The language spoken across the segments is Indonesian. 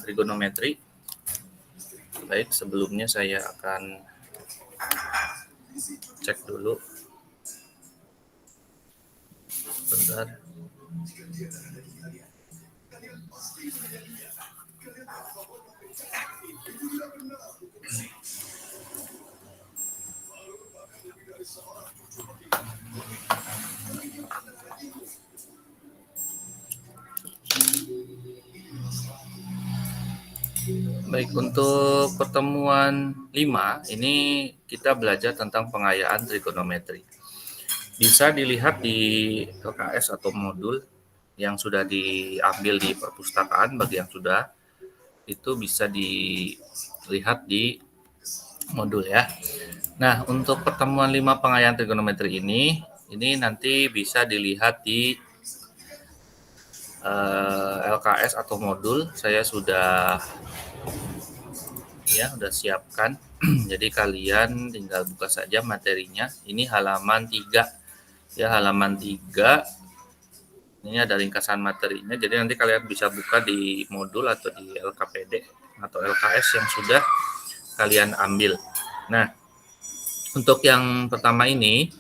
trigonometri. Baik, sebelumnya saya akan cek dulu. Bentar. Baik, untuk pertemuan 5 ini kita belajar tentang pengayaan trigonometri. Bisa dilihat di LKS atau modul yang sudah diambil di perpustakaan. Bagi yang sudah, itu bisa dilihat di modul ya. Nah, untuk pertemuan 5 pengayaan trigonometri ini nanti bisa dilihat di LKS atau modul. Saya sudah siapkan. Jadi kalian tinggal buka saja materinya. Ini halaman 3. Ya, halaman 3. Ini ada ringkasan materinya. Jadi nanti kalian bisa buka di modul atau di LKPD atau LKS yang sudah kalian ambil. Nah, untuk yang pertama ini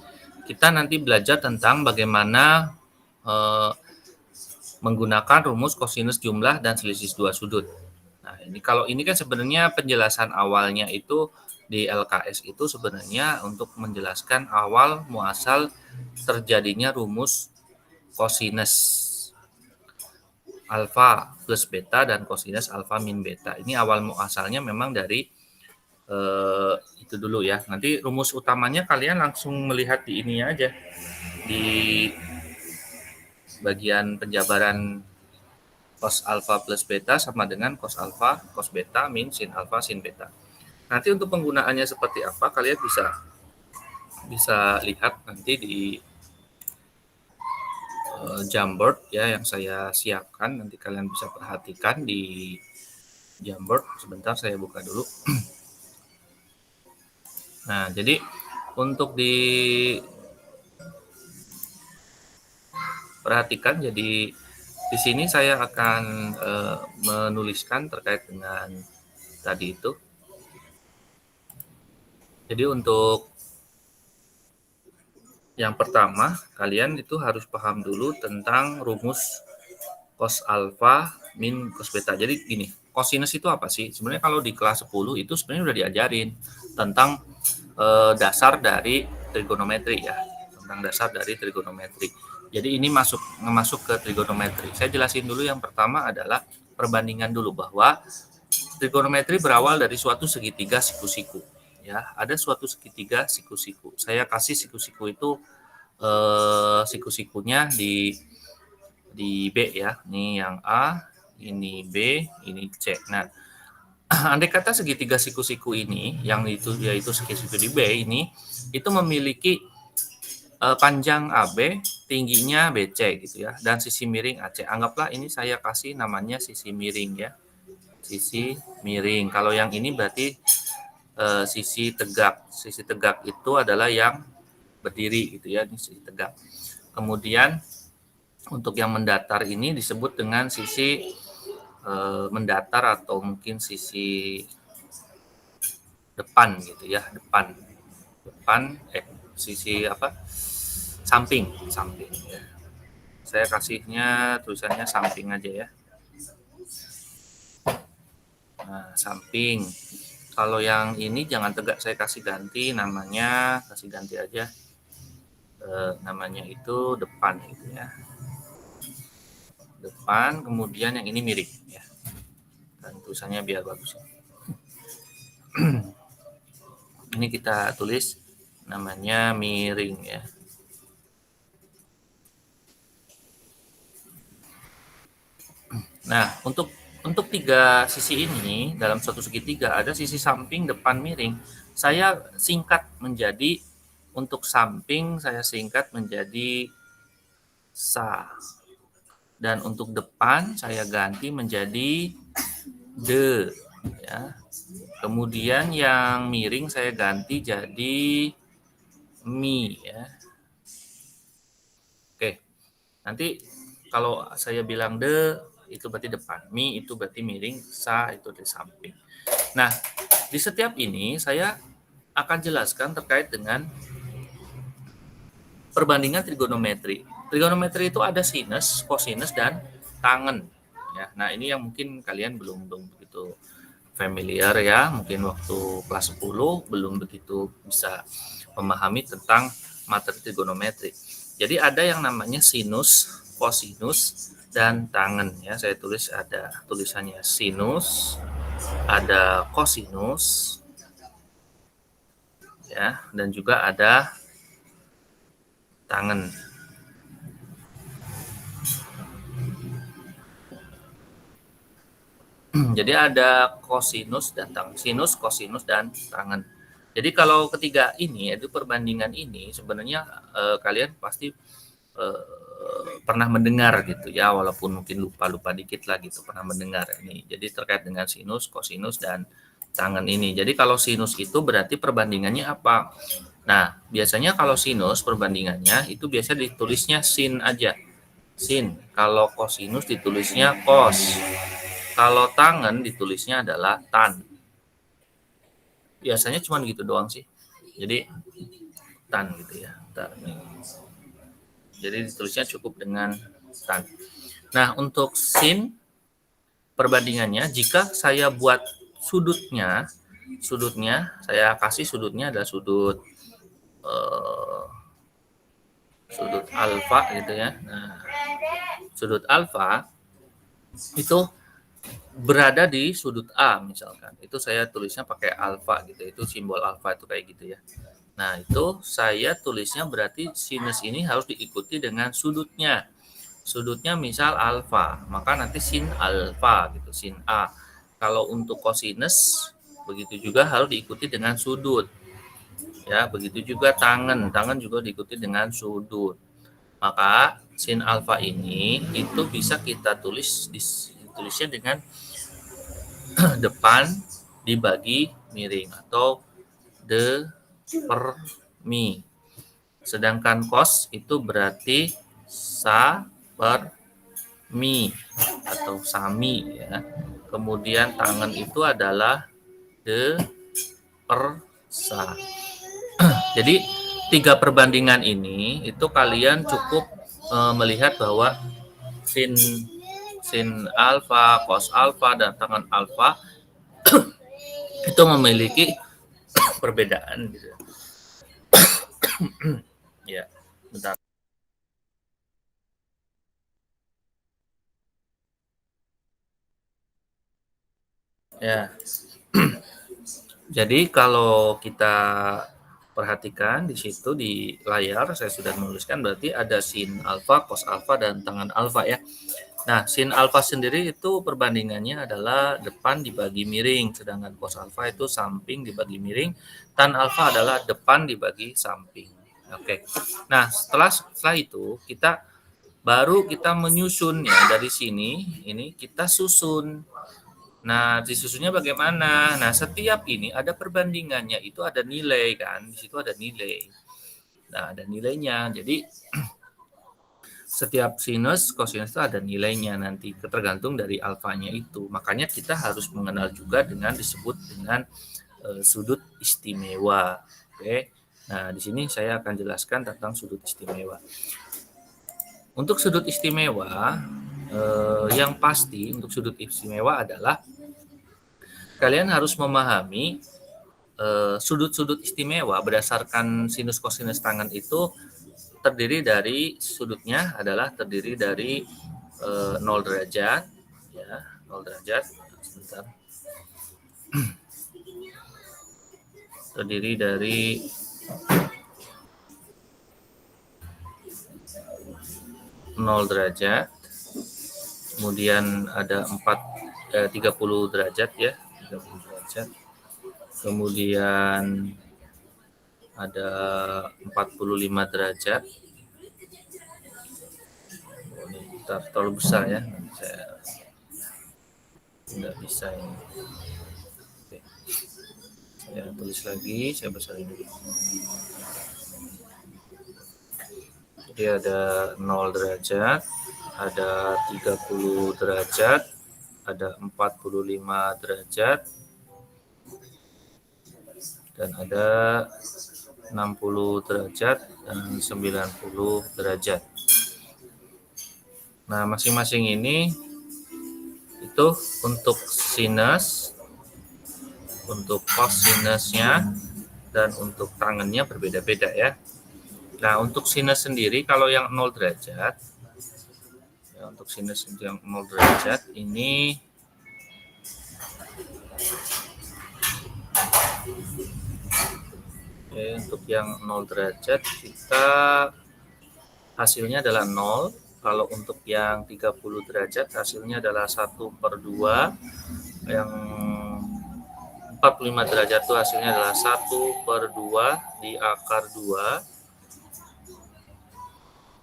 kita nanti belajar tentang bagaimana menggunakan rumus kosinus jumlah dan selisih dua sudut. Nah, kalau ini kan sebenarnya penjelasan awalnya itu di LKS itu sebenarnya untuk menjelaskan awal muasal terjadinya rumus kosinus alfa plus beta dan kosinus alfa min beta. Ini awal muasalnya memang dari itu dulu ya. Nanti rumus utamanya kalian langsung melihat di ini aja, di bagian penjabaran cos alfa plus beta sama dengan cos alfa cos beta min sin alfa sin beta. Nanti untuk penggunaannya seperti apa kalian bisa lihat nanti di Jamboard ya yang saya siapkan. Nanti kalian bisa perhatikan di Jamboard. Sebentar saya buka dulu. Nah, jadi untuk diperhatikan, jadi di sini saya akan menuliskan terkait dengan tadi itu. Jadi untuk yang pertama, kalian itu harus paham dulu tentang rumus cos alfa min cos beta. Jadi gini, kosinus itu apa sih? Sebenarnya kalau di kelas 10 itu sebenarnya udah diajarin tentang dasar dari trigonometri ya, tentang dasar dari trigonometri. Jadi ini masuk ke trigonometri. Saya jelasin dulu. Yang pertama adalah perbandingan dulu, bahwa trigonometri berawal dari suatu segitiga siku-siku. Ya, ada suatu segitiga siku-siku. Saya kasih siku-siku itu siku-sikunya di B ya. Ini yang A, ini B, ini C. Nah, andai kata segitiga siku-siku ini, yang itu yaitu siku-siku di B ini, itu memiliki panjang AB, tingginya BC gitu ya, dan sisi miring AC. Anggaplah ini saya kasih namanya sisi miring ya, sisi miring. Kalau yang ini berarti sisi tegak. Sisi tegak itu adalah yang berdiri gitu ya, ini sisi tegak. Kemudian untuk yang mendatar ini disebut dengan sisi mendatar atau mungkin sisi depan gitu ya, depan sisi apa, samping ya. Saya kasihnya tulisannya samping aja ya. Nah, samping. Kalau yang ini jangan tegak, saya kasih ganti namanya, kasih ganti aja namanya itu depan gitu ya, depan. Kemudian yang ini miring ya, dan tulisannya biar bagus. Ini kita tulis namanya miring ya. Nah, untuk tiga sisi ini dalam suatu segitiga ada sisi samping, depan, miring. Saya singkat menjadi, untuk samping saya singkat menjadi sa. Dan untuk depan saya ganti menjadi de ya. Kemudian yang miring saya ganti jadi mi ya. Oke. Nanti kalau saya bilang de, itu berarti depan. Mi itu berarti miring, sa itu di samping. Nah, di setiap ini saya akan jelaskan terkait dengan perbandingan trigonometri. Trigonometri itu ada sinus, kosinus, dan tangen. Ya, nah ini yang mungkin kalian belum begitu familiar ya. Mungkin waktu kelas 10 belum begitu bisa memahami tentang materi trigonometri. Jadi ada yang namanya sinus, kosinus, dan tangen ya. Saya tulis ada tulisannya sinus, ada kosinus ya, dan juga ada tangen. Jadi ada kosinus dan tangen. Sinus, kosinus, dan tangen. Jadi kalau ketiga ini, itu perbandingan ini sebenarnya kalian pasti pernah mendengar gitu ya, walaupun mungkin lupa-lupa dikit lah gitu, pernah mendengar ini. Jadi terkait dengan sinus, kosinus, dan tangen ini. Jadi kalau sinus itu berarti perbandingannya apa? Nah, biasanya kalau sinus perbandingannya itu biasa ditulisnya sin aja. Sin. Kalau kosinus ditulisnya kos. Kalau tangen ditulisnya adalah tan. Biasanya cuma gitu doang sih. Jadi tan gitu ya. Tan. Jadi ditulisnya cukup dengan tan. Nah, untuk sin perbandingannya jika saya buat sudutnya saya kasih sudutnya adalah sudut sudut alfa gitu ya. Nah, sudut alfa itu berada di sudut A misalkan. Itu saya tulisnya pakai alfa gitu. Itu simbol alfa itu kayak gitu ya. Nah, itu saya tulisnya berarti sinus ini harus diikuti dengan sudutnya. Sudutnya misal alfa, maka nanti sin alfa gitu, sin A. Kalau untuk kosinus begitu juga harus diikuti dengan sudut. Ya, begitu juga tangen. Tangen juga diikuti dengan sudut. Maka sin alfa ini itu bisa kita ditulisnya dengan depan dibagi miring atau de per mi. Sedangkan cos itu berarti sa per mi atau sami ya. Kemudian tangan itu adalah de per sa. Jadi tiga perbandingan ini itu kalian cukup melihat bahwa sin sin alfa, cos alfa, dan tangen alfa itu memiliki perbedaan gitu. Ya, bentar. Ya. Jadi kalau kita perhatikan di situ di layar saya sudah menuliskan berarti ada sin alfa, cos alfa, dan tangen alfa ya. Nah, sin alfa sendiri itu perbandingannya adalah depan dibagi miring, sedangkan cos alfa itu samping dibagi miring, tan alfa adalah depan dibagi samping. Oke. Nah, setelah itu baru kita menyusun ya dari sini ini kita susun. Nah, disusunnya bagaimana? Nah, setiap ini ada perbandingannya, itu ada nilai kan, di situ ada nilai. Nah, ada nilainya. Jadi setiap sinus, kosinus itu ada nilainya nanti tergantung dari alfanya itu. Makanya kita harus mengenal juga dengan disebut dengan sudut istimewa. Oke. Nah, di sini saya akan jelaskan tentang sudut istimewa. Untuk sudut istimewa yang pasti untuk sudut istimewa adalah kalian harus memahami sudut-sudut istimewa berdasarkan sinus kosinus tangen itu terdiri dari sudutnya adalah terdiri dari 0 derajat ya 0 derajat sebentar terdiri dari 0 derajat kemudian ada 30 derajat ya 30 derajat kemudian ada 45 derajat. Ini terlalu besar ya, saya nggak bisa ini. Oke. Saya tulis lagi, saya besarin dulu. Jadi ada 0 derajat, ada 30 derajat, ada 45 derajat, dan ada 60 derajat dan 90 derajat. Nah, masing-masing ini itu untuk sinus, untuk cosinusnya, dan untuk tangennya berbeda-beda ya. Nah, untuk sinus sendiri kalau yang 0 derajat, ya, untuk sinus yang 0 derajat ini untuk yang 0 derajat kita hasilnya adalah 0. Kalau untuk yang 30 derajat hasilnya adalah 1/2. Yang 45 derajat itu hasilnya adalah 1/2 di akar 2.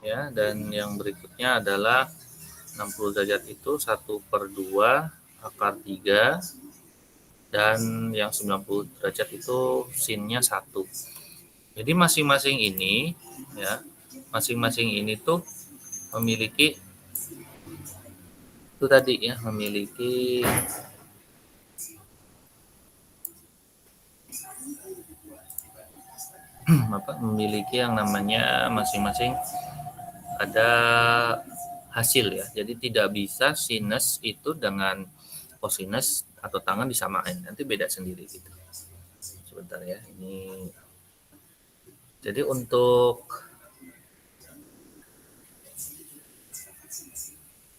Ya, dan yang berikutnya adalah 60 derajat itu 1/2 akar 3. Dan yang 90 derajat itu sinnya 1. Jadi masing-masing ini ya, masing-masing ini tuh memiliki itu tadi ya, memiliki memiliki yang namanya masing-masing ada hasil ya. Jadi tidak bisa sinus itu dengan cosinus atau tangen disamain. Nanti beda sendiri gitu. Sebentar ya. Ini jadi untuk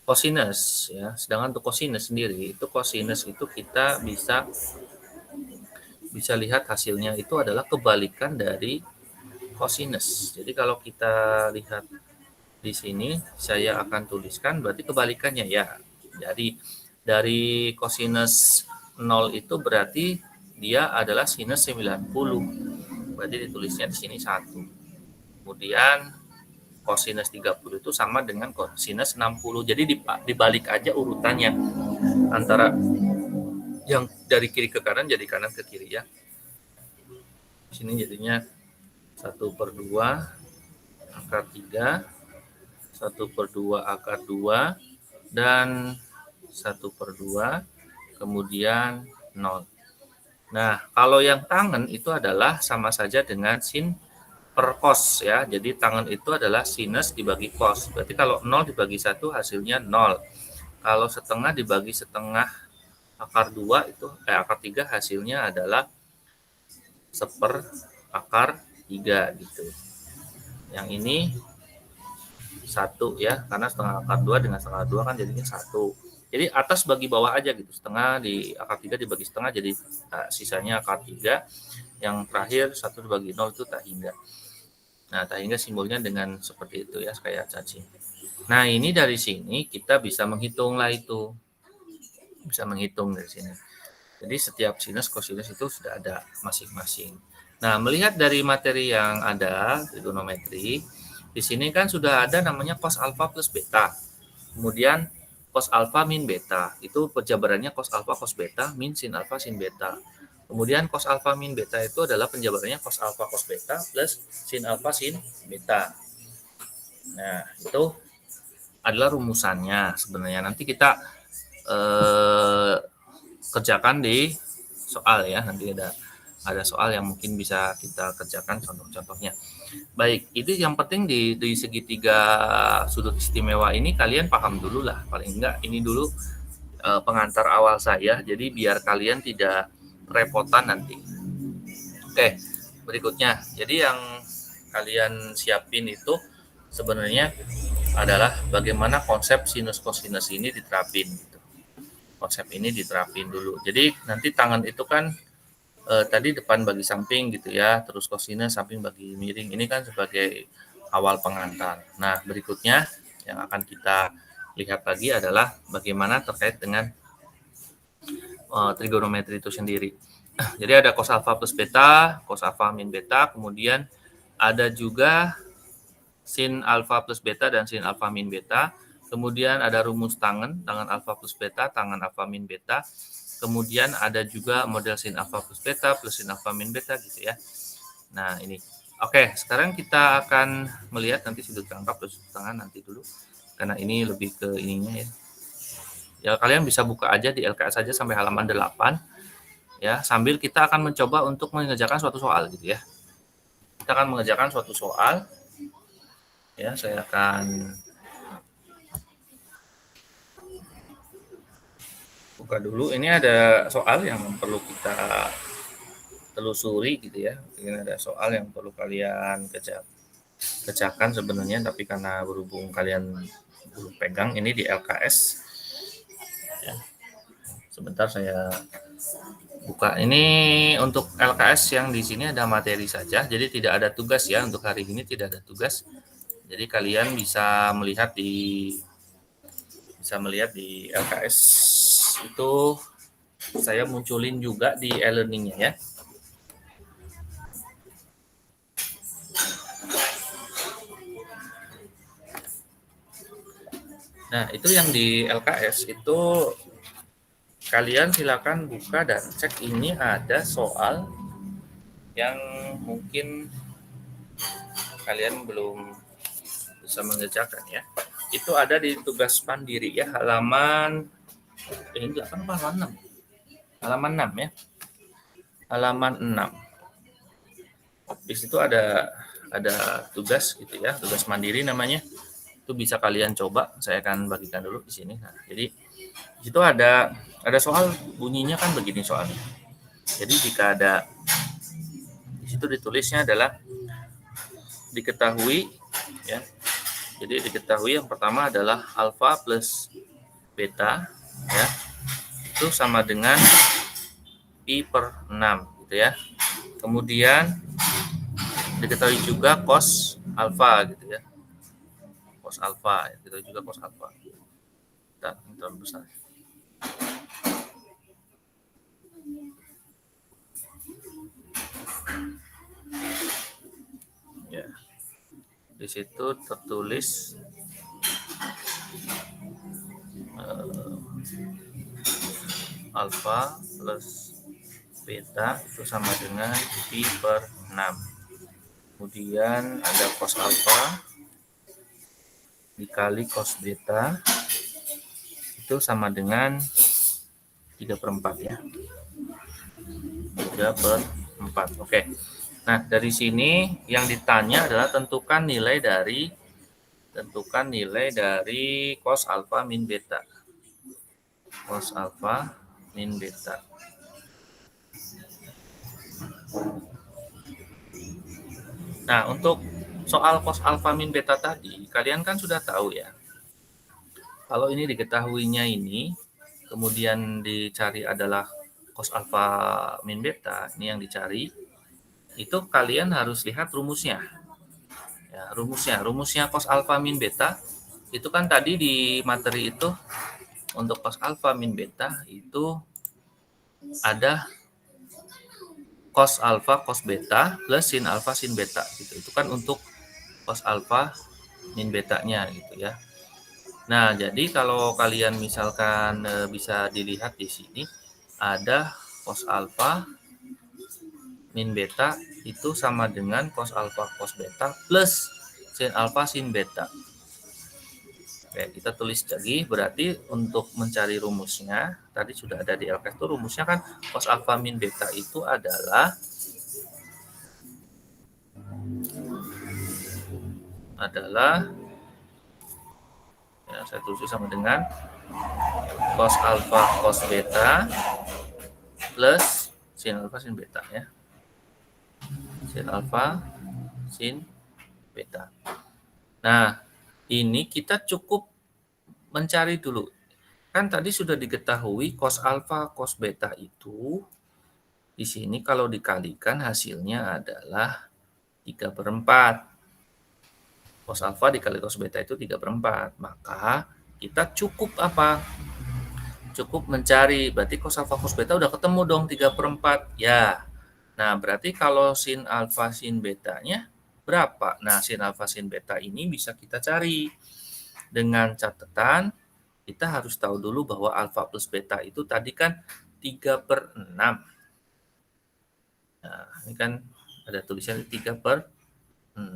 cosinus ya, sedangkan untuk cosinus sendiri itu cosinus itu kita bisa lihat hasilnya itu adalah kebalikan dari cosinus. Jadi kalau kita lihat di sini saya akan tuliskan berarti kebalikannya ya. Jadi dari cosinus 0 itu berarti dia adalah sinus 90. Berarti ditulisnya di sini 1. Kemudian cosinus 30 itu sama dengan cosinus 60. Jadi dibalik aja urutannya antara yang dari kiri ke kanan jadi kanan ke kiri ya. Di sini jadinya 1/2 akar 3, 1/2 akar 2, dan 1/2 kemudian 0. Nah, kalau yang tangen itu adalah sama saja dengan sin per cos ya. Jadi tangen itu adalah sinus dibagi cos. Berarti kalau 0 dibagi 1 hasilnya 0. Kalau setengah dibagi setengah akar 2 itu akar 3 hasilnya adalah 1/4 akar 3 gitu. Yang ini 1 ya, karena setengah akar 2 dengan setengah 2 kan jadinya 1. Jadi atas bagi bawah aja gitu, setengah di akar 3 dibagi setengah jadi sisanya akar 3. Yang terakhir 1 dibagi 0 itu tak hingga. Nah, tak hingga simbolnya dengan seperti itu ya, kayak cacing. Nah, ini dari sini kita bisa menghitung lah itu. Bisa menghitung dari sini. Jadi setiap sinus cosinus itu sudah ada masing-masing. Nah, melihat dari materi yang ada, trigonometri, di sini kan sudah ada namanya cos alfa plus beta. Kemudian cos alfa min beta. Itu penjabarannya cos alfa cos beta min sin alfa sin beta. Kemudian cos alfa min beta itu adalah penjabarannya cos alfa cos beta plus sin alfa sin beta. Nah, itu adalah rumusannya sebenarnya. Nanti kita kerjakan di soal ya. Nanti ada soal yang mungkin bisa kita kerjakan contoh-contohnya. Baik, itu yang penting di segitiga sudut istimewa ini kalian paham dulu lah. Paling enggak ini dulu pengantar awal saya. Jadi biar kalian tidak repotan nanti. Oke, berikutnya. Jadi yang kalian siapin itu sebenarnya adalah bagaimana konsep sinus cosinus ini diterapin. Gitu. Konsep ini diterapin dulu. Jadi nanti tangan itu kan tadi depan bagi samping gitu ya, terus kosinus samping bagi miring. Ini kan sebagai awal pengantar. Nah, berikutnya yang akan kita lihat lagi adalah bagaimana terkait dengan trigonometri itu sendiri. Jadi ada cos alfa plus beta, cos alfa min beta, kemudian ada juga sin alfa plus beta dan sin alfa min beta. Kemudian ada rumus tangen alfa plus beta, tangen alfa min beta. Kemudian ada juga model sin alfa plus beta plus sin alfa min beta gitu ya. Nah, ini. Oke, sekarang kita akan melihat nanti sudut jangkap plus sudut tangan nanti dulu. karena ini lebih ke ininya ya. Ya kalian bisa buka aja di LKS saja sampai halaman 8 ya, sambil kita akan mencoba untuk mengerjakan suatu soal gitu ya. Kita akan mengerjakan suatu soal ya, saya akan buka dulu. Ini ada soal yang perlu kita telusuri gitu ya. Ini ada soal yang perlu kalian kerjakan sebenarnya, tapi karena berhubung kalian belum pegang ini di LKS ya. Sebentar saya buka. Ini untuk LKS yang di sini ada materi saja, jadi tidak ada tugas ya. Untuk hari ini tidak ada tugas. Jadi kalian bisa melihat di LKS itu, saya munculin juga di e-learning-nya ya. Nah, itu yang di LKS itu kalian silakan buka dan cek. Ini ada soal yang mungkin kalian belum bisa mengerjakan ya. Itu ada di tugas mandiri ya, halaman ini 8 apa halaman 6? Halaman 6 ya. Halaman 6. Di situ ada tugas gitu ya, tugas mandiri namanya. Itu bisa kalian coba. Saya akan bagikan dulu di sini. Nah, jadi di situ ada soal, bunyinya kan begini soalnya. Jadi jika ada di situ ditulisnya adalah diketahui ya. Jadi diketahui yang pertama adalah alfa plus beta ya, itu sama dengan pi per 6 gitu ya. Kemudian diketahui juga cos alfa gitu ya. Cos alfa, diketahui juga cos alfa. Dan terlalu besar. Ya. Di situ tertulis alfa plus beta itu sama dengan pi per 6. Kemudian ada cos alfa dikali cos beta itu sama dengan 3 per 4 ya. 3 per 4. Oke. Nah, dari sini yang ditanya adalah tentukan nilai dari cos alfa min beta. Cos alfa min beta. Nah, untuk soal cos alfa min beta tadi, kalian kan sudah tahu ya. Kalau ini diketahuinya ini, kemudian dicari adalah cos alfa min beta, ini yang dicari, itu kalian harus lihat rumusnya. Ya, rumusnya cos alfa min beta, itu kan tadi di materi itu, untuk cos alfa min beta itu ada cos alfa cos beta plus sin alfa sin beta gitu. Itu kan untuk cos alfa min betanya gitu ya. Nah, jadi kalau kalian misalkan bisa dilihat di sini ada cos alfa min beta itu sama dengan cos alfa cos beta plus sin alfa sin beta. Oke, kita tulis lagi. Berarti untuk mencari rumusnya, tadi sudah ada di LKS itu rumusnya kan cos alfa min beta itu adalah ya, saya tulis sama dengan cos alfa cos beta plus sin alfa sin beta ya. Sin alfa sin beta. Nah, ini kita cukup mencari dulu. Kan tadi sudah diketahui cos alfa cos beta itu di sini kalau dikalikan hasilnya adalah 3 per 4. Cos alfa dikali cos beta itu 3 per 4. Maka kita cukup apa? Cukup mencari. Berarti cos alfa cos beta udah ketemu dong 3 per 4. Ya. Nah, berarti kalau sin alfa sin betanya berapa? Nah, sin alfa sin beta ini bisa kita cari. Dengan catatan, kita harus tahu dulu bahwa alfa plus beta itu tadi kan 3 per 6. Nah, ini kan ada tulisan 3 per 6.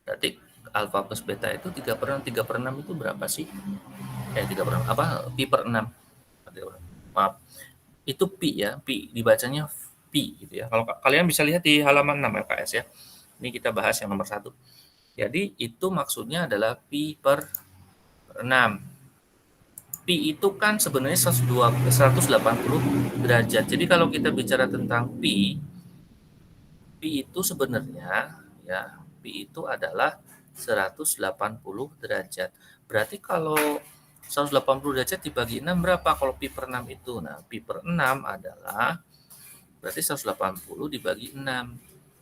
Berarti alfa plus beta itu 3/6. 3/6 itu berapa sih? 3/6 apa? Pi per 6. Maaf. Itu pi ya, pi dibacanya pi gitu ya. Kalau kalian bisa lihat di halaman 6 LKS ya. Ini kita bahas yang nomor 1. Jadi itu maksudnya adalah pi per 6. Pi itu kan sebenarnya 180 derajat. Jadi kalau kita bicara tentang pi itu sebenarnya ya, pi itu adalah 180 derajat. Berarti kalau 180 derajat dibagi 6 berapa kalau pi per 6 itu? Nah, pi per 6 adalah berarti 180 dibagi 6.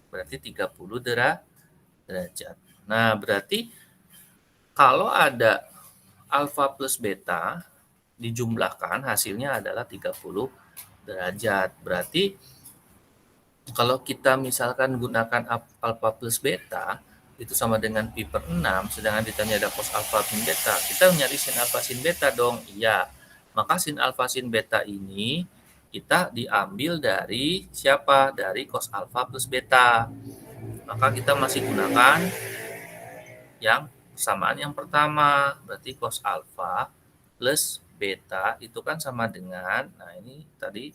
Berarti 30 derajat. Nah, berarti kalau ada alfa plus beta dijumlahkan hasilnya adalah 30 derajat. Berarti kalau kita misalkan gunakan alfa plus beta itu sama dengan pi per 6, sedangkan ditanya ada cos alfa sin beta, kita nyari sin alfa sin beta dong. Iya. Maka sin alfa sin beta ini kita diambil dari siapa? Dari cos alfa plus beta. Maka kita masih gunakan yang persamaan yang pertama. Berarti cos alfa plus beta itu kan sama dengan, nah ini tadi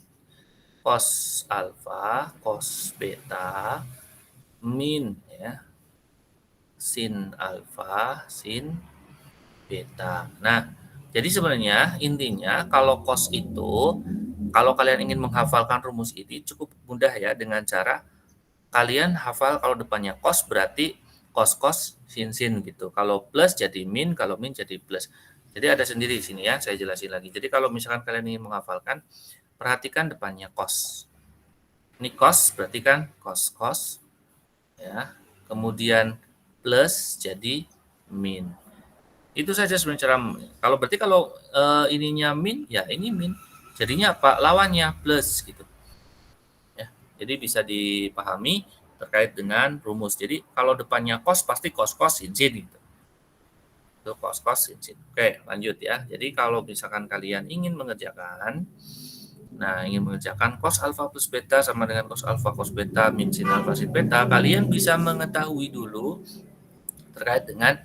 cos alfa, cos beta, min ya, sin alfa, sin beta. Nah, jadi sebenarnya intinya kalau cos itu, kalau kalian ingin menghafalkan rumus ini cukup mudah ya dengan cara kalian hafal kalau depannya cos berarti cos sin gitu. Kalau plus jadi min, kalau min jadi plus. Jadi ada sendiri di sini ya, saya jelasin lagi. Jadi kalau misalkan kalian ingin menghafalkan, perhatikan depannya cos. Ini cos berarti kan cos ya. Kemudian plus jadi min. Itu saja sebenarnya cara. Kalau berarti kalau ininya min, ya ini min. Jadinya apa? Lawannya plus gitu. Ya. Jadi bisa dipahami terkait dengan rumus. Jadi kalau depannya cos pasti cos sin gitu. Itu cos sin. Oke, lanjut ya. Jadi kalau misalkan kalian ingin mengerjakan, ingin mengerjakan cos alfa plus beta sama dengan cos alfa cos beta min sin alfa sin beta, kalian bisa mengetahui dulu terkait dengan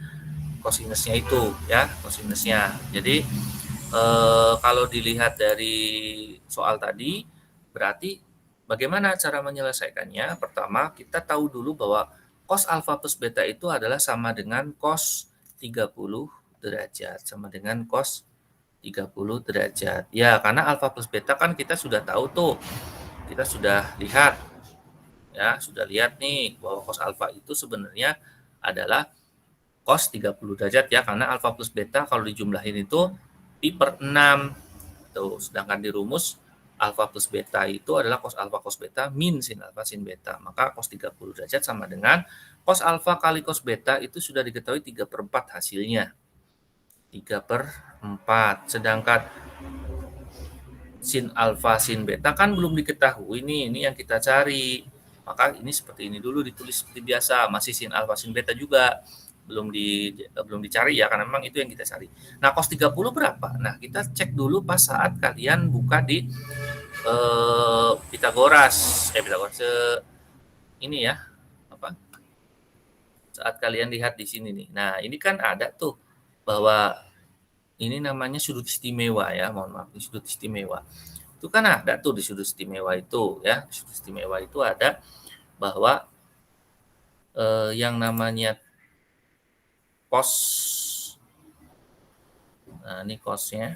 kosinusnya itu ya, kosinusnya. Jadi kalau dilihat dari soal tadi, berarti bagaimana cara menyelesaikannya? Pertama, kita tahu dulu bahwa cos alfa plus beta itu adalah sama dengan cos 30 derajat, sama dengan cos 30 derajat. Ya, karena alfa plus beta kan kita sudah tahu tuh. Kita sudah lihat. Ya, sudah lihat nih bahwa cos alfa itu sebenarnya adalah cos 30 derajat ya, karena alfa plus beta kalau dijumlahin itu pi per 6. Tuh, sedangkan di rumus alfa plus beta itu adalah cos alfa cos beta min sin alfa sin beta. Maka cos 30 derajat sama dengan cos alfa kali cos beta itu sudah diketahui 3/4 hasilnya. 3/4. Sedangkan sin alfa sin beta kan belum diketahui nih, ini yang kita cari. Maka ini seperti ini dulu ditulis seperti biasa, masih sin alfa sin beta juga. Belum dicari ya, karena memang itu yang kita cari. Nah, cos 30 berapa? Nah, kita cek dulu pas saat kalian buka di Pitagoras ini ya, apa? Saat kalian lihat di sini nih. Nah, ini kan ada tuh bahwa ini namanya sudut istimewa ya, mohon maaf, ini sudut istimewa. Itu kan ada tuh di sudut istimewa itu ya. Di sudut istimewa itu ada bahwa yang namanya cos. Nah, ini cosnya.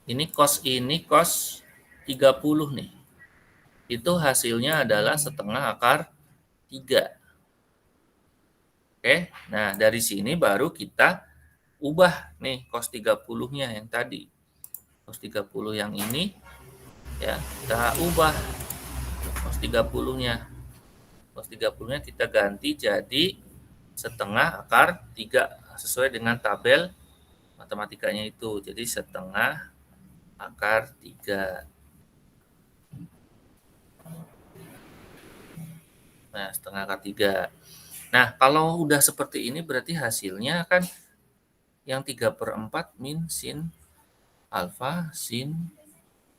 Ini cos 30 nih. Itu hasilnya adalah setengah akar 3. Oke, nah dari sini baru kita ubah nih cos 30-nya yang tadi. Cos 30 yang ini ya, kita ubah cos 30-nya. Cos 30-nya kita ganti jadi setengah akar 3 sesuai dengan tabel matematikanya itu. Jadi setengah akar 3. Nah, setengah akar 3. Nah, kalau udah seperti ini berarti hasilnya kan yang 3/4 min sin alfa sin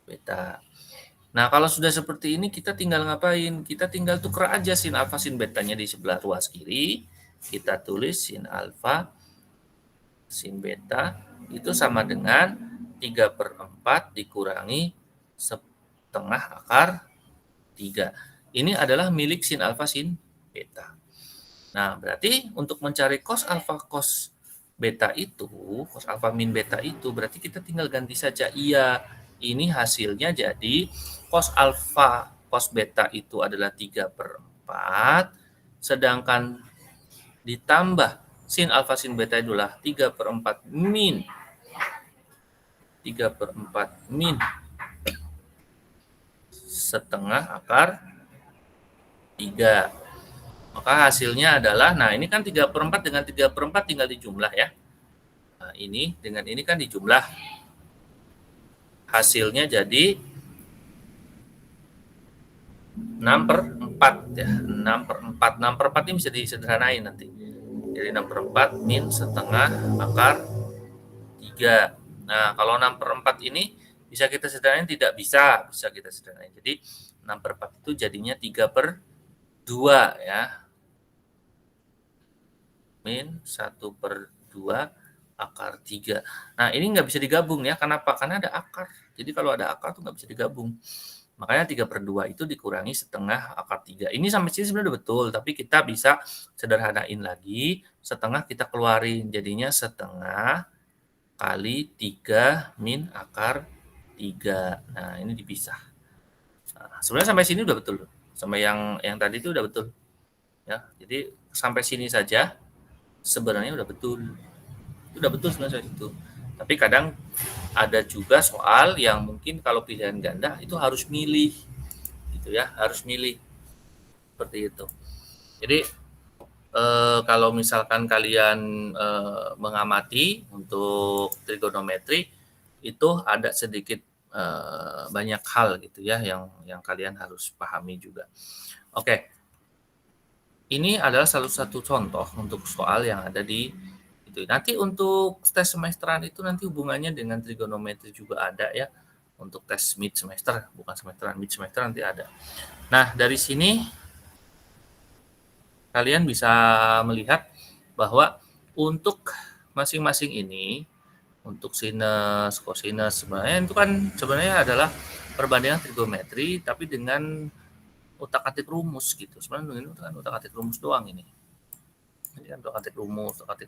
beta. Nah, kalau sudah seperti ini kita tinggal ngapain? Kita tinggal tuker aja sin alfa sin betanya di sebelah ruas kiri kita tulis sin alfa sin beta itu sama dengan 3/4 dikurangi setengah akar 3. Ini adalah milik sin alfa sin beta. Nah, berarti untuk mencari cos alfa cos beta itu, cos alfa min beta itu, berarti kita tinggal ganti saja. Iya, ini hasilnya jadi cos alfa cos beta itu adalah 3/4, sedangkan ditambah sin alfa sin beta adalah 3/4 min 3/4 min setengah akar 3. Maka hasilnya adalah, nah ini kan 3/4 dengan 3/4 tinggal dijumlah ya. Nah ini dengan ini kan dijumlah. Hasilnya jadi 6/4 ya. 6/4. 6/4 ini bisa disederhanain nanti. Jadi 6/4 min setengah akar 3. Nah kalau 6/4 ini bisa kita sederhanain? Tidak bisa. Bisa kita sederhanain. Jadi 6/4 itu jadinya 3/2 ya. Min 1/2 akar 3. Nah, ini nggak bisa digabung ya. Kenapa? Karena ada akar. Jadi kalau ada akar tuh nggak bisa digabung. Makanya 3/2 itu dikurangi setengah akar 3. Ini sampai sini sebenarnya udah betul, tapi kita bisa sederhanain lagi. Setengah kita keluarin. Jadinya setengah kali 3 min akar 3. Nah, ini dipisah. Nah, sebenarnya sampai sini udah betul. Sampai yang tadi itu udah betul. Ya, jadi sampai sini saja sebenarnya udah betul sebenarnya itu. Tapi kadang ada juga soal yang mungkin kalau pilihan ganda itu harus milih gitu ya, harus milih seperti itu. Jadi kalau misalkan kalian mengamati untuk trigonometri itu ada sedikit banyak hal gitu ya yang kalian harus pahami juga. Oke. Ini adalah salah satu contoh untuk soal yang ada di itu. Nanti untuk tes semesteran itu nanti hubungannya dengan trigonometri juga ada ya. Untuk tes mid semester, bukan semesteran, mid semester nanti ada. Nah, dari sini kalian bisa melihat bahwa untuk masing-masing ini, untuk sinus, kosinus, sebenarnya adalah perbandingan trigonometri tapi dengan utak-atik rumus gitu. Sebenarnya ini kan utak-atik rumus doang ini. Ini kan utak-atik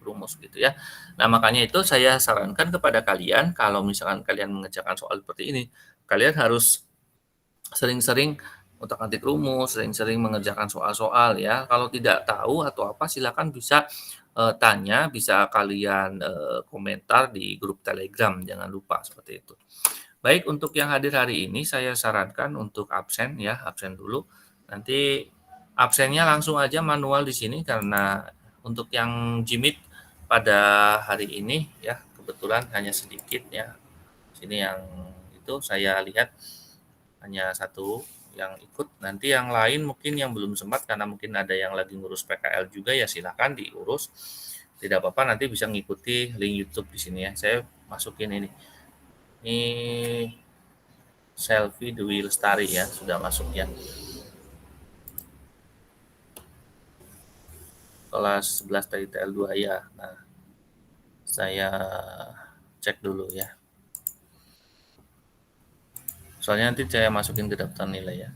rumus gitu ya. Nah, makanya itu saya sarankan kepada kalian kalau misalkan kalian mengerjakan soal seperti ini, kalian harus sering-sering utak-atik rumus, sering-sering mengerjakan soal-soal ya. Kalau tidak tahu atau apa silakan bisa tanya, bisa kalian komentar di grup Telegram, jangan lupa seperti itu. Baik, untuk yang hadir hari ini saya sarankan untuk absen ya, absen dulu. Nanti absennya langsung aja manual di sini karena untuk yang jimit pada hari ini ya kebetulan hanya sedikit ya. Sini yang itu saya lihat hanya satu yang ikut. Nanti yang lain mungkin yang belum sempat karena mungkin ada yang lagi ngurus PKL juga ya silakan diurus. Tidak apa-apa nanti bisa ngikuti link YouTube di sini ya. Saya masukin ini. Ini Selfie Dwi Lestari ya sudah masuk ya. Kelas 11 dari TL2 ya. Nah, saya cek dulu ya. Soalnya nanti saya masukin ke daftar nilai ya.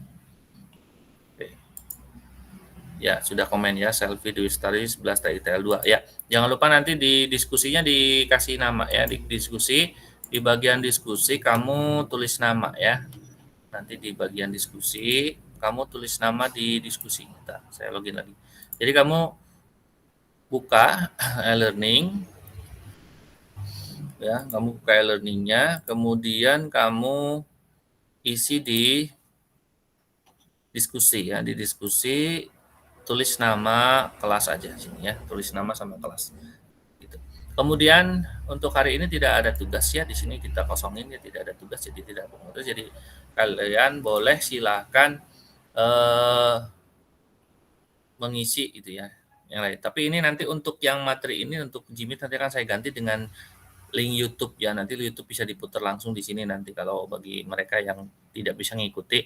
Oke. Ya, sudah komen ya Selfie Dwi Lestari 11 dari TL2 ya. Jangan lupa nanti di diskusinya dikasih nama ya, di diskusi di bagian diskusi kamu tulis nama ya. Nanti di bagian diskusi kamu tulis nama di diskusi. Bentar, saya login lagi. Jadi kamu buka e-learning ya, kamu buka e-learningnya, kemudian kamu isi di diskusi ya, di diskusi tulis nama kelas aja sini ya, tulis nama sama kelas. Gitu. Kemudian untuk hari ini tidak ada tugas ya, di sini kita kosongin ya, tidak ada tugas jadi tidak ada pengurus. Jadi kalian boleh silakan mengisi itu ya yang lain. Tapi ini nanti untuk yang materi ini untuk Jimit nanti akan saya ganti dengan link YouTube ya. Nanti YouTube bisa diputar langsung di sini nanti kalau bagi mereka yang tidak bisa mengikuti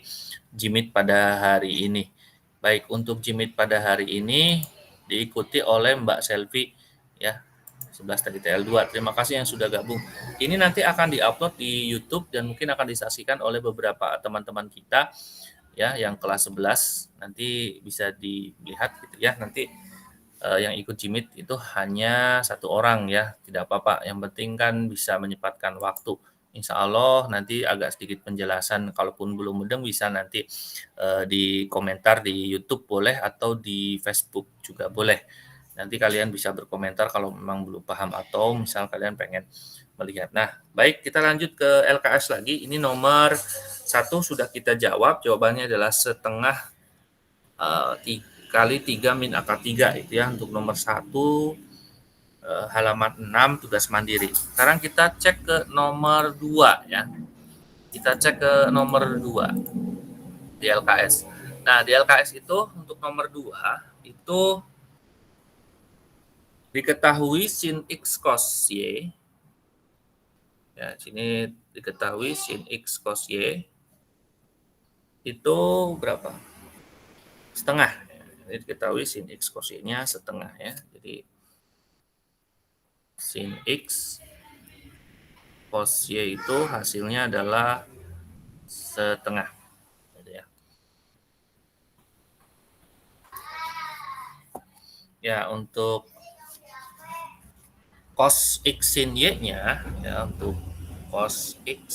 Jimit pada hari ini. Baik, untuk Jimit pada hari ini diikuti oleh Mbak Selvi ya. 11 tadi TL2. Terima kasih yang sudah gabung. Ini nanti akan diupload di YouTube dan mungkin akan disaksikan oleh beberapa teman-teman kita ya yang kelas 11. Nanti bisa dilihat gitu ya. Nanti yang ikut Jimit itu hanya 1 orang ya, tidak apa-apa. Yang penting kan bisa menyempatkan waktu. Insya Allah nanti agak sedikit penjelasan, kalaupun belum mudeng bisa nanti di komentar di YouTube boleh atau di Facebook juga boleh. Nanti kalian bisa berkomentar kalau memang belum paham atau misal kalian pengen melihat. Nah, baik kita lanjut ke LKS lagi. Ini nomor 1 sudah kita jawab. Jawabannya adalah setengah kali 3 min akar 3 itu ya untuk nomor 1 halaman 6 tugas mandiri. Sekarang kita cek ke nomor 2 ya. Kita cek ke nomor 2 di LKS. Nah, di LKS itu untuk nomor 2 itu diketahui sin X cos Y. Ya, sini diketahui sin X cos Y itu berapa? Setengah. Ini diketahui sin X cos Y-nya setengah ya. Jadi sin X cos Y itu hasilnya adalah setengah. Gitu ya. Ya, untuk cos X sin Y-nya, ya, untuk cos X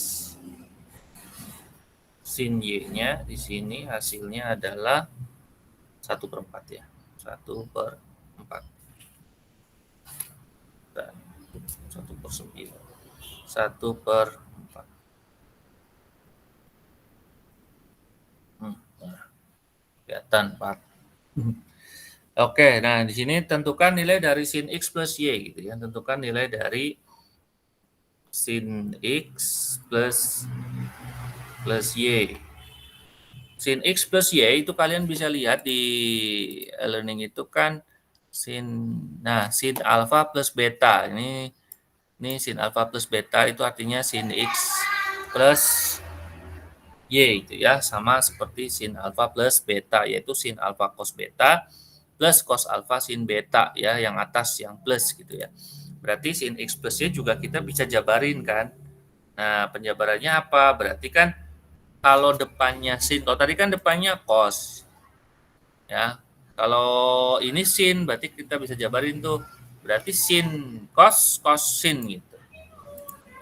sin Y-nya di sini hasilnya adalah 1/4 ya. 1/4. Dan 1/9. 1/4. Nah, kelihatan 4. Oke, nah di sini tentukan nilai dari sin X plus Y gitu ya. Tentukan nilai dari sin X plus Y. Sin X plus Y itu kalian bisa lihat di learning itu kan sin alfa plus beta. Ini sin alfa plus beta itu artinya sin X plus Y itu ya, sama seperti sin alfa plus beta, yaitu sin alfa cos beta plus cos alfa sin beta ya, yang atas yang plus gitu ya. Berarti sin X plus Y juga kita bisa jabarin kan. Nah, penjabarannya apa? Berarti kan kalau depannya sin, kalau tadi kan depannya cos. Ya. Kalau ini sin berarti kita bisa jabarin tuh. Berarti sin cos sin gitu.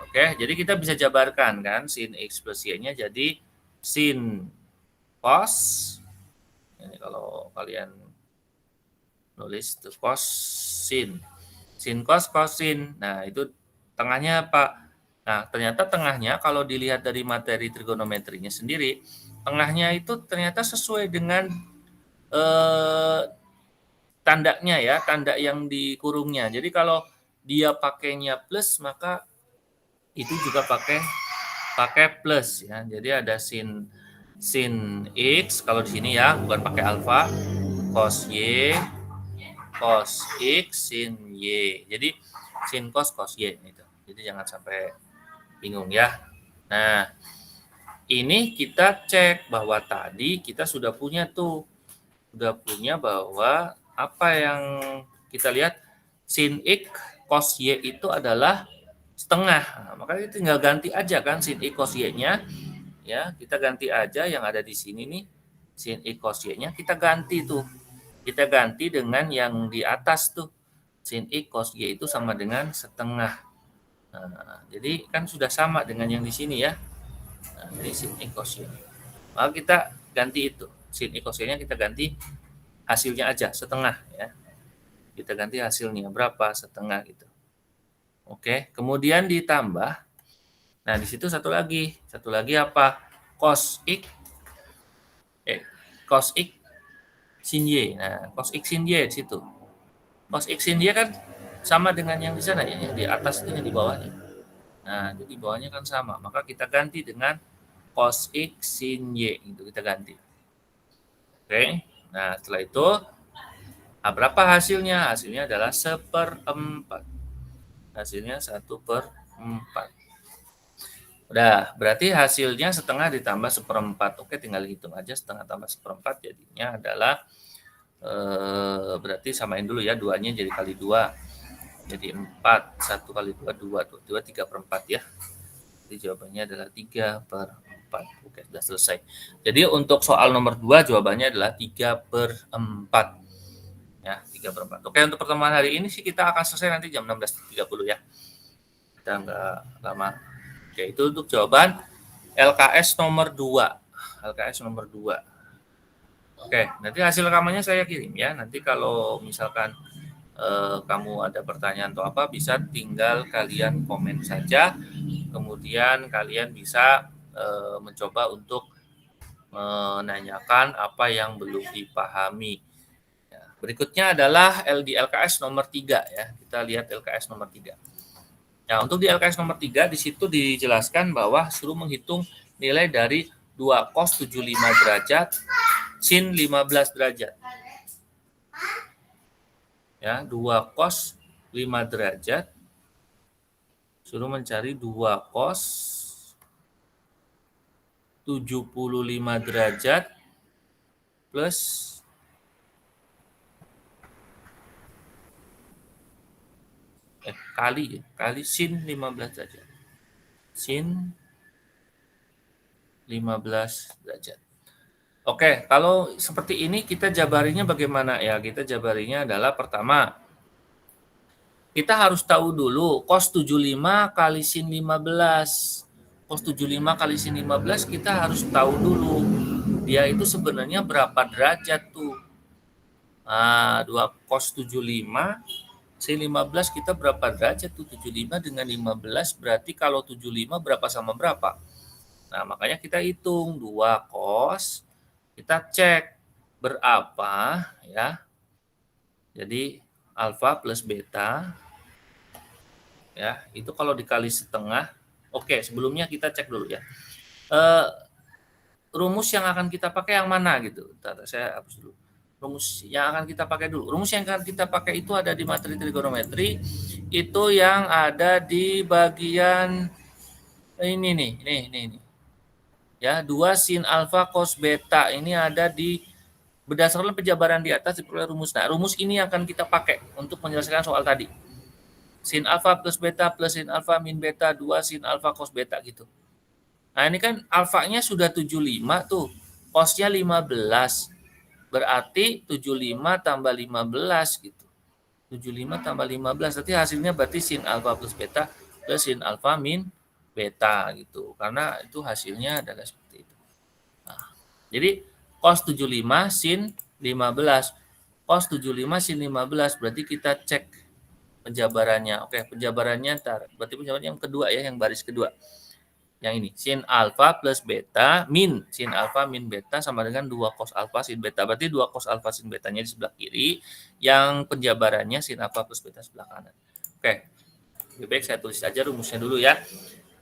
Oke, jadi kita bisa jabarkan kan sin X plus Y-nya jadi sin cos. Ini kalau kalian nulis tuh cos sin. Sin cos sin. Nah, itu tengahnya apa? Nah, ternyata tengahnya kalau dilihat dari materi trigonometrinya sendiri, tengahnya itu ternyata sesuai dengan tandanya ya, tanda yang dikurungnya. Jadi kalau dia pakainya plus, maka itu juga pakai plus ya. Jadi ada sin X kalau di sini ya, bukan pakai alfa, cos Y, cos X, sin Y. Jadi sin cos Y itu. Jadi jangan sampai bingung ya. Nah, ini kita cek bahwa tadi kita sudah punya bahwa apa yang kita lihat sin X cos Y itu adalah setengah. Nah, maka kita tinggal ganti aja kan sin X cos Y-nya. Ya, kita ganti aja yang ada di sini nih. Sin X cos Y-nya kita ganti tuh. Kita ganti dengan yang di atas tuh. Sin X cos Y itu sama dengan setengah. Nah, jadi kan sudah sama dengan yang di sini ya. Nah, jadi sin X cos Y. Maka kita ganti itu. Sin X cos Y-nya kita ganti hasilnya aja setengah ya. Kita ganti hasilnya berapa setengah gitu. Oke, kemudian ditambah. Nah, di situ satu lagi apa? Cos X sin Y. Nah, cos X sin Y di situ. Cos X sin Y kan sama dengan yang di sana ya, yang di atas itu yang di bawahnya. Nah, jadi bawahnya kan sama. Maka kita ganti dengan cos X sin Y itu kita ganti. Oke. Nah, setelah itu berapa hasilnya? Hasilnya adalah 1/4. Hasilnya 1/4. Udah, berarti hasilnya setengah ditambah 1/4. Oke, tinggal hitung aja setengah tambah 1/4 jadinya adalah Berarti samain dulu ya, 2-nya jadi kali 2. Jadi 4, 1 kali 2, 2. 2, 3/4 ya. Jadi jawabannya adalah 3/4. Oke, sudah selesai. Jadi untuk soal nomor 2 jawabannya adalah 3/4. Ya, 3/4. Oke, untuk pertemuan hari ini sih kita akan selesai nanti jam 16.30 ya. Kita nggak lama. Oke, itu untuk jawaban LKS nomor 2. LKS nomor 2. Oke, nanti hasil rekamannya saya kirim ya. Nanti kalau misalkan kamu ada pertanyaan atau apa, bisa tinggal kalian komen saja. Kemudian kalian bisa mencoba untuk menanyakan apa yang belum dipahami. Ya, berikutnya adalah di LKS nomor 3 ya. Kita lihat LKS nomor 3. Nah, untuk di LKS nomor 3 di situ dijelaskan bahwa suruh menghitung nilai dari 2 cos 75 derajat sin 15 derajat. Ya, 2 cos 5 derajat suruh mencari 2 cos 75 derajat plus kali sin 15 derajat. Sin 15 derajat. Oke, kalau seperti ini kita jabarinya bagaimana ya? Kita jabarinya adalah pertama, kita harus tahu dulu cos 75 kali sin 15. Cos 75 kali sin 15 kita harus tahu dulu. Dia itu sebenarnya berapa derajat tuh? Nah, 2 cos 75 sin 15 kita berapa derajat tuh? 75 dengan 15 berarti kalau 75 berapa sama berapa? Nah, makanya kita hitung 2 cos, kita cek berapa ya. Jadi alfa plus beta ya, itu kalau dikali setengah. Oke, sebelumnya kita cek dulu ya. Rumus yang akan kita pakai yang mana gitu. Bentar, saya hapus dulu. Rumus yang akan kita pakai dulu. Rumus yang akan kita pakai itu ada di materi trigonometri. Itu yang ada di bagian ini nih, ini. Ya, 2 sin alfa cos beta ini ada di berdasarkan penjabaran di atas diperoleh rumus. Nah, rumus ini yang akan kita pakai untuk menyelesaikan soal tadi. Sin alfa plus beta plus sin alfa min beta 2 sin alfa cos beta gitu. Nah, ini kan alfanya sudah 75 tuh. Cosnya 15. Berarti 75 tambah 15 gitu. 75 tambah 15. Berarti hasilnya berarti sin alfa plus beta plus sin alfa min beta gitu. Karena itu hasilnya adalah seperti itu. Nah, jadi cos 75 sin 15. Cos 75 sin 15 berarti kita cek penjabarannya. Oke, penjabarannya ntar. Berarti penjabaran yang kedua ya, yang baris kedua. Yang ini, sin alfa plus beta min sin alfa min beta sama dengan 2 cos alfa sin beta. Berarti 2 cos alfa sin betanya di sebelah kiri, yang penjabarannya sin alfa plus beta sebelah kanan. Oke, lebih baik saya tulis saja rumusnya dulu ya.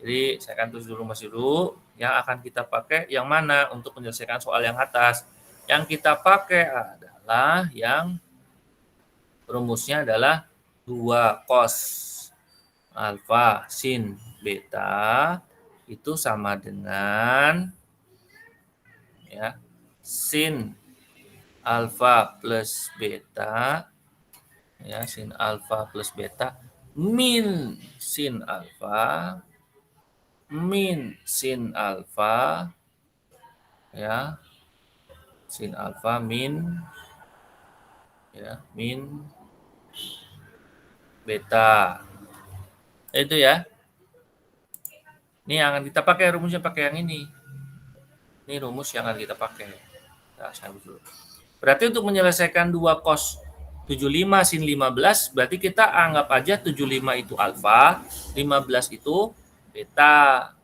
Jadi saya akan tulis dulu rumus dulu. Yang akan kita pakai yang mana untuk menyelesaikan soal yang atas. Yang kita pakai adalah yang rumusnya adalah 2 cos alfa sin beta itu sama dengan ya sin alfa plus beta ya, sin alfa plus beta min sin alfa ya, sin alfa min beta. Itu ya. Ini yang akan kita pakai, rumusnya pakai yang ini. Ini rumus yang akan kita pakai. Nah, saya dulu. Berarti untuk menyelesaikan 2 cos 75 sin 15, berarti kita anggap aja 75 itu alfa, 15 itu beta.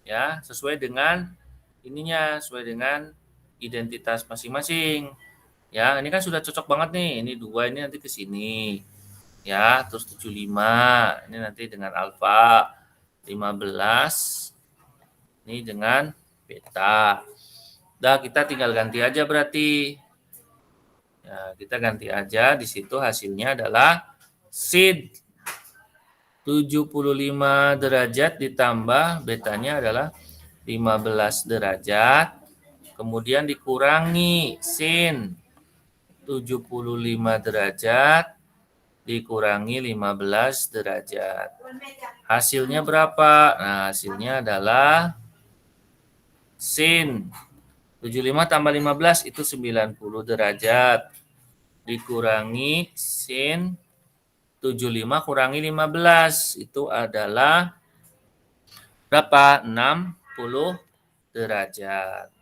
Ya, sesuai dengan ininya, sesuai dengan identitas masing-masing. Ya, ini kan sudah cocok banget nih. Ini 2 ini nanti ke sini. Ya, terus 75 ini nanti dengan alfa, 15 ini dengan beta. Udah, kita tinggal ganti aja berarti. Ya, kita ganti aja, di situ hasilnya adalah sin 75 derajat ditambah betanya adalah 15 derajat. Kemudian dikurangi sin 75 derajat dikurangi 15 derajat. Hasilnya berapa? Nah, hasilnya adalah sin 75 tambah 15 itu 90 derajat. Dikurangi sin 75 kurangi 15 itu adalah berapa? 60 derajat.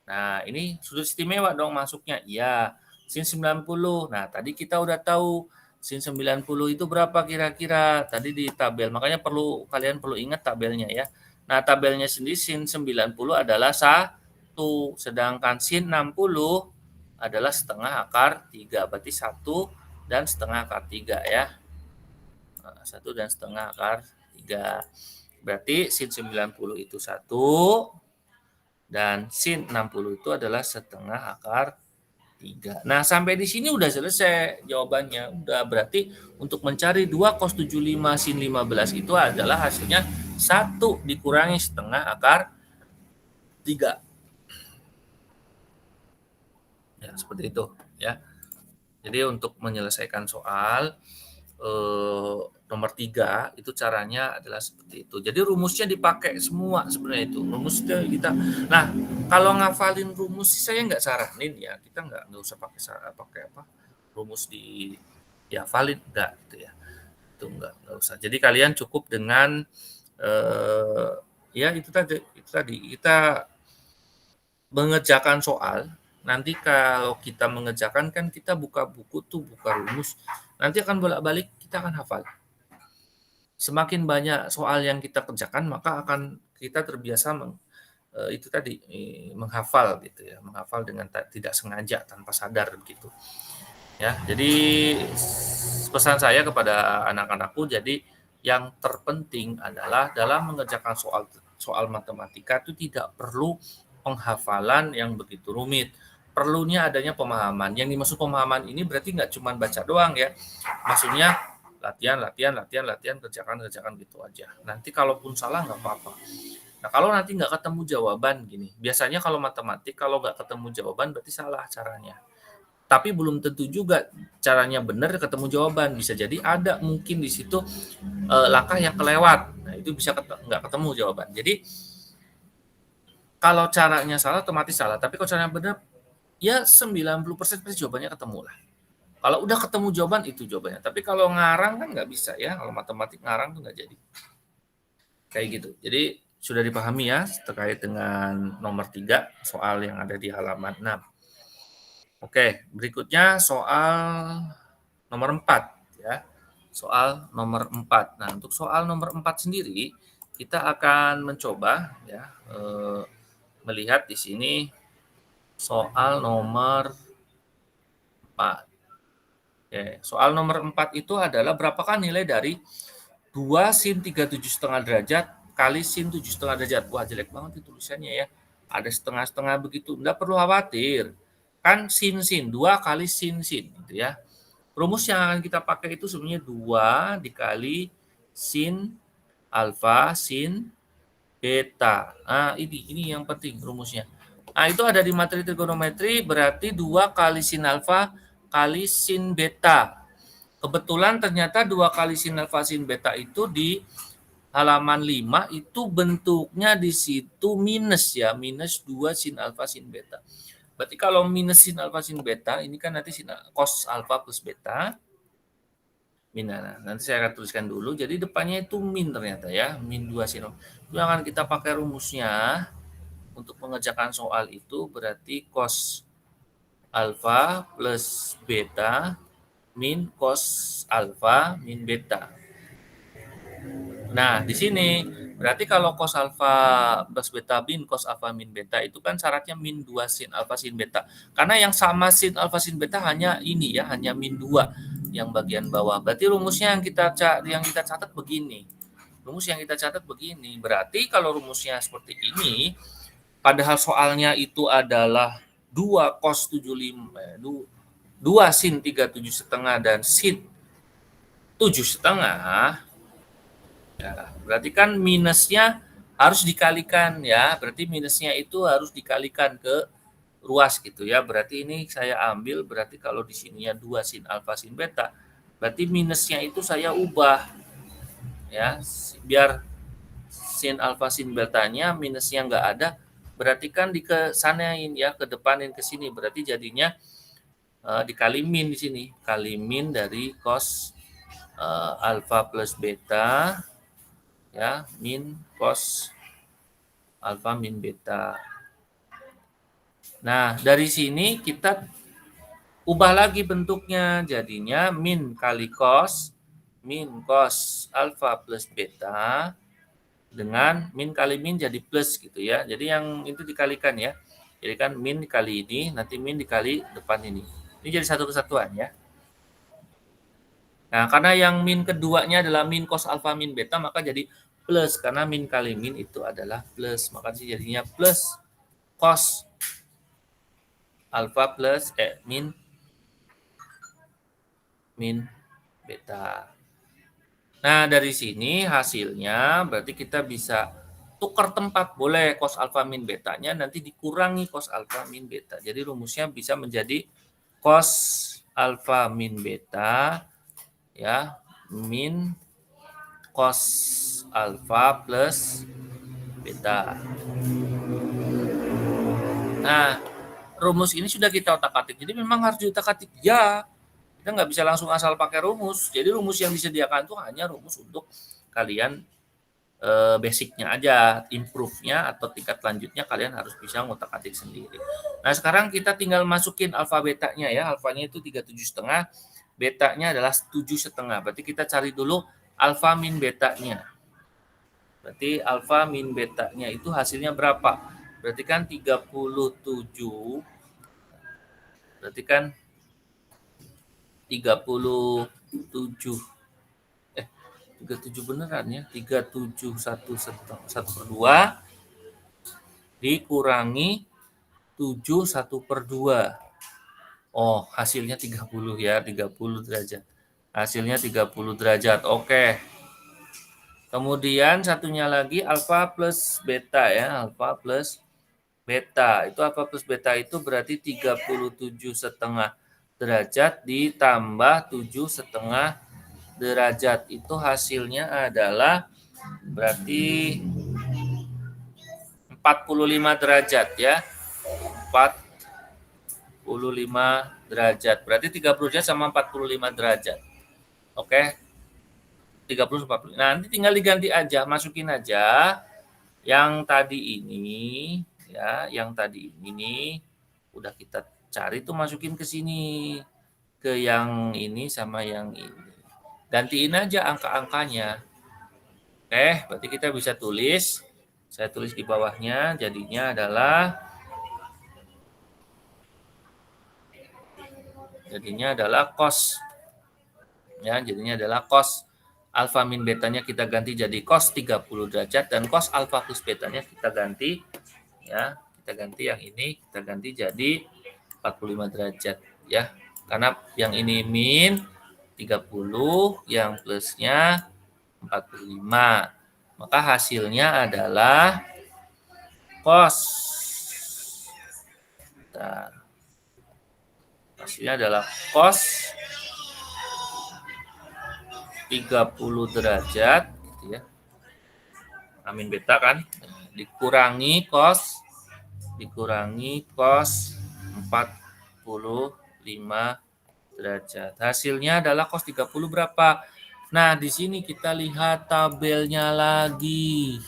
Nah, ini sudut istimewa dong masuknya. Iya, sin 90. Nah, tadi kita udah tahu sin 90 itu berapa kira-kira tadi di tabel. Makanya kalian perlu ingat tabelnya ya. Nah, tabelnya sendiri sin 90 adalah 1, sedangkan sin 60 adalah setengah akar 3. Berarti 1 dan setengah akar 3 ya. 1 dan setengah akar 3. Berarti sin 90 itu 1 dan sin 60 itu adalah setengah akar 3. Nah, sampai di sini udah selesai jawabannya. Udah berarti untuk mencari 2 cos 75 sin 15 itu adalah hasilnya 1 dikurangi setengah akar 3. Ya, seperti itu ya. Jadi untuk menyelesaikan soal nomor 3 itu caranya adalah seperti itu. Jadi rumusnya dipakai semua sebenarnya itu. Rumusnya kita. Nah, kalau ngafalin rumus saya nggak saranin ya. Kita nggak usah pakai apa rumus di ya valid nggak gitu ya. Itu nggak usah. Jadi kalian cukup dengan ya itu tadi kita mengerjakan soal. Nanti kalau kita mengerjakan kan kita buka buku tuh, buka rumus. Nanti akan bolak-balik kita akan hafal. Semakin banyak soal yang kita kerjakan, maka akan kita terbiasa itu tadi menghafal gitu ya, menghafal dengan tidak sengaja tanpa sadar gitu. Ya, jadi pesan saya kepada anak-anakku, jadi yang terpenting adalah dalam mengerjakan soal matematika itu tidak perlu penghafalan yang begitu rumit. Perlunya adanya pemahaman. Yang dimaksud pemahaman ini berarti nggak cuma baca doang ya. Maksudnya latihan, kerjakan gitu aja. Nanti kalaupun salah nggak apa-apa. Nah, kalau nanti nggak ketemu jawaban gini, biasanya kalau matematik kalau nggak ketemu jawaban berarti salah caranya. Tapi belum tentu juga caranya benar ketemu jawaban. Bisa jadi ada mungkin di situ langkah yang kelewat. Nah, itu bisa nggak ketemu jawaban. Jadi kalau caranya salah otomatis salah. Tapi kalau caranya benar, ya 90% pasti jawabannya ketemu lah. Kalau udah ketemu jawaban itu jawabannya. Tapi kalau ngarang kan nggak bisa ya. Kalau matematik ngarang tuh nggak jadi. Kayak gitu. Jadi sudah dipahami ya terkait dengan nomor 3 soal yang ada di halaman 6. Oke, berikutnya soal nomor 4 ya. Soal nomor 4. Nah, untuk soal nomor 4 sendiri kita akan mencoba ya melihat di sini soal nomor 4. Oke, soal nomor 4 itu adalah berapakah nilai dari 2 sin 37,5 derajat kali sin 7,5 derajat. Wah, jelek banget itu tulisannya ya. Ada setengah-setengah begitu. Enggak perlu khawatir. Kan sin 2 kali sin gitu ya. Rumus yang akan kita pakai itu sebenarnya 2 dikali sin alfa sin beta. Nah, ini yang penting rumusnya. Nah, itu ada di materi trigonometri, berarti 2 kali sin alfa kali sin beta. Kebetulan ternyata 2 kali sin alfa sin beta itu di halaman 5 itu bentuknya di situ minus ya, minus 2 sin alfa sin beta. Berarti kalau minus sin alfa sin beta, ini kan nanti sin cos alfa plus beta. Nah, nanti saya akan tuliskan dulu. Jadi depannya itu min ternyata ya, min 2 sin. Itu akan kita pakai rumusnya untuk mengerjakan soal itu berarti cos alfa plus beta min cos alfa min beta. Nah, di sini berarti kalau cos alfa plus beta min cos alfa min beta itu kan syaratnya min 2 sin alfa sin beta. Karena yang sama sin alfa sin beta hanya ini ya, hanya min 2 yang bagian bawah. Berarti rumusnya yang kita catat begini. Rumus yang kita catat begini. Berarti kalau rumusnya seperti ini, padahal soalnya itu adalah 2 cos 75 2 sin 37,5 dan sin 7,5. Ya, berarti kan minusnya harus dikalikan ya. Berarti minusnya itu harus dikalikan ke ruas gitu ya. Berarti ini saya ambil, berarti kalau di sininya 2 sin alfa sin beta, berarti minusnya itu saya ubah ya, biar sin alfa sin betanya minusnya nggak ada, berarti kan dikesanain ya, ke depanin ke sini, berarti jadinya dikali min di sini, kali min dari cos alfa plus beta ya, min cos alfa min beta. Nah, dari sini kita ubah lagi bentuknya, jadinya min kali cos, min cos alfa plus beta dengan min kali min jadi plus gitu ya. Jadi yang itu dikalikan ya. Jadi kan min dikali ini, nanti min dikali depan ini. Ini jadi satu kesatuan ya. Nah, karena yang min keduanya adalah min cos alfa min beta, maka jadi plus. Karena min kali min itu adalah plus. Maka jadinya plus cos alfa plus min beta. Nah, dari sini hasilnya berarti kita bisa tukar tempat. Boleh cos alfa min betanya nanti dikurangi cos alfa min beta. Jadi rumusnya bisa menjadi cos alfa min beta ya, min cos alfa plus beta. Nah, rumus ini sudah kita otak-atik. Jadi memang harus diotak-atik ya. Kita nggak bisa langsung asal pakai rumus. Jadi rumus yang disediakan itu hanya rumus untuk kalian basicnya aja, improve-nya atau tingkat lanjutnya kalian harus bisa ngotak-atik sendiri. Nah, sekarang kita tinggal masukin alfa betanya ya. Alfanya itu 37,5, betanya adalah 7,5. Berarti kita cari dulu alfa min betanya. Berarti alfa min betanya itu hasilnya berapa? Berarti kan 37. Berarti kan 37 37 beneran ya, 37 1/2 dikurangi 7 1/2. Oh, hasilnya 30 ya, 30 derajat. Hasilnya 30 derajat. Oke. Kemudian satunya lagi alfa plus beta ya, alfa plus beta. Itu alfa plus beta itu berarti 37,5 derajat ditambah 7,5 derajat. Itu hasilnya adalah berarti 45 derajat ya. 45 derajat. Berarti 30 derajat sama 45 derajat. Oke. 30 40. Nah, nanti tinggal diganti aja, masukin aja yang tadi ini ya, yang tadi ini udah kita cari tuh, masukin ke sini. Ke yang ini sama yang ini. Gantiin aja angka-angkanya. Oke, berarti kita bisa tulis. Saya tulis di bawahnya, jadinya adalah cos. Ya, jadinya adalah cos alfa min betanya kita ganti jadi cos 30 derajat, dan cos alfa plus betanya kita ganti ya, kita ganti yang ini, kita ganti jadi 45 derajat ya. Karena yang ini min 30, yang plusnya 45. Maka hasilnya adalah cos. Hasilnya adalah cos 30 derajat gitu ya. Amin beta kan, dikurangi cos 45 derajat. Hasilnya adalah cos 30 berapa? Nah, di sini kita lihat tabelnya lagi.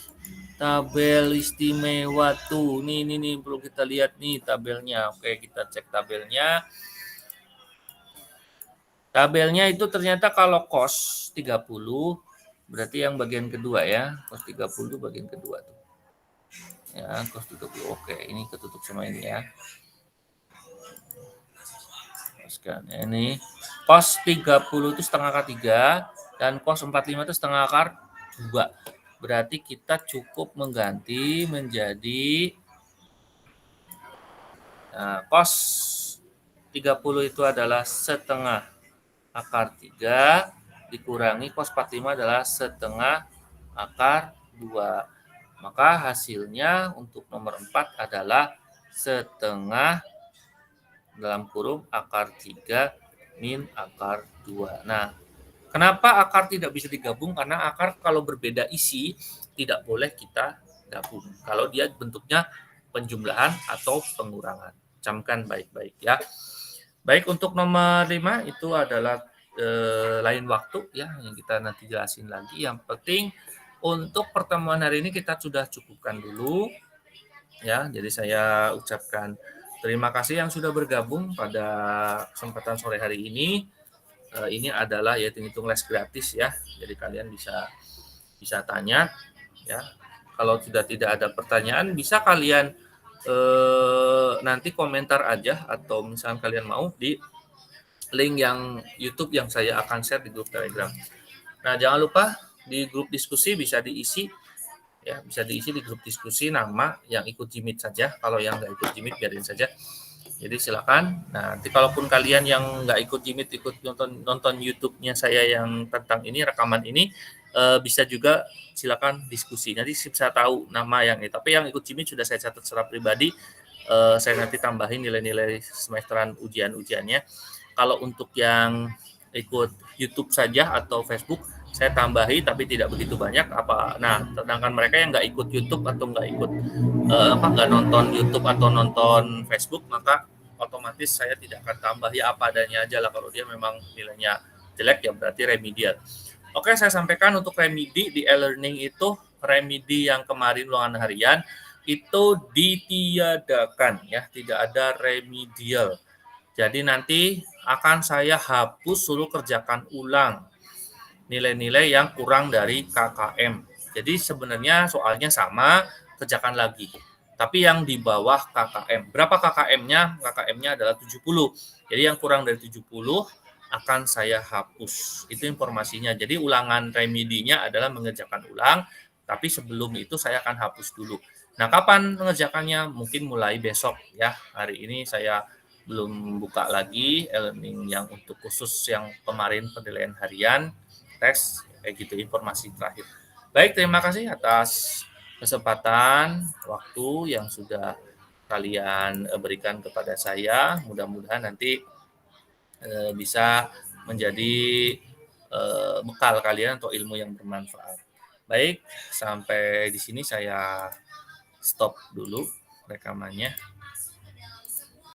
Tabel istimewa tuh. Nih perlu kita lihat nih tabelnya. Oke, kita cek tabelnya. Tabelnya itu ternyata kalau cos 30 berarti yang bagian kedua ya. Cos 30 bagian kedua tuh. Ya, cos 30. Oke, ini ketutup sama ini ya. Ini cos 30 itu setengah akar 3 dan cos 45 itu setengah akar 2. Berarti kita cukup mengganti menjadi cos 30 itu adalah setengah akar 3 dikurangi cos 45 adalah setengah akar 2. Maka hasilnya untuk nomor 4 adalah setengah dalam kurung akar 3 min akar 2. Nah, kenapa akar tidak bisa digabung? Karena akar kalau berbeda isi tidak boleh kita gabung. Kalau dia bentuknya penjumlahan atau pengurangan. Camkan baik-baik ya. Baik, untuk nomor 5 itu adalah lain waktu ya yang kita nanti jelasin lagi. Yang penting untuk pertemuan hari ini kita sudah cukupkan dulu ya. Jadi saya ucapkan terima kasih yang sudah bergabung pada kesempatan sore hari ini. Ini adalah ya hitung les gratis ya. Jadi kalian bisa bisa tanya ya. Kalau sudah tidak ada pertanyaan bisa kalian nanti komentar aja atau misalnya kalian mau di link yang YouTube yang saya akan share di grup Telegram. Nah, jangan lupa di grup diskusi bisa diisi ya, bisa diisi di grup diskusi nama yang ikut Jimit saja. Kalau yang nggak ikut Jimit biarin saja. Jadi silakan. Nah, nanti kalaupun kalian yang nggak ikut Jimit ikut nonton YouTube-nya saya yang tentang ini rekaman ini bisa juga silakan diskusi. Nanti bisa tahu nama yang ini. Tapi yang ikut Jimit sudah saya catat secara pribadi. Saya nanti tambahin nilai-nilai semesteran ujian-ujiannya. Kalau untuk yang ikut YouTube saja atau Facebook saya tambahi tapi tidak begitu banyak apa. Nah, sedangkan mereka yang nggak ikut YouTube atau nggak ikut nggak nonton YouTube atau nonton Facebook, maka otomatis saya tidak akan tambah ya apa adanya aja lah. Kalau dia memang nilainya jelek ya berarti remedial. Oke, saya sampaikan untuk remedi di e-learning itu remedi yang kemarin ulangan harian itu ditiadakan ya, tidak ada remedial. Jadi nanti akan saya hapus suruh kerjakan ulang nilai-nilai yang kurang dari KKM. Jadi sebenarnya soalnya sama, kerjakan lagi. Tapi yang di bawah KKM. Berapa KKM-nya? KKM-nya adalah 70. Jadi yang kurang dari 70 akan saya hapus. Itu informasinya. Jadi ulangan remedinya adalah mengerjakan ulang, tapi sebelum itu saya akan hapus dulu. Nah, kapan mengerjakannya? Mungkin mulai besok ya. Hari ini saya belum buka lagi e-learning yang untuk khusus yang kemarin penilaian harian teks kayak gitu informasi terakhir. Baik, terima kasih atas kesempatan waktu yang sudah kalian berikan kepada saya. Mudah-mudahan nanti bisa menjadi bekal kalian untuk ilmu yang bermanfaat. Baik, sampai di sini saya stop dulu rekamannya.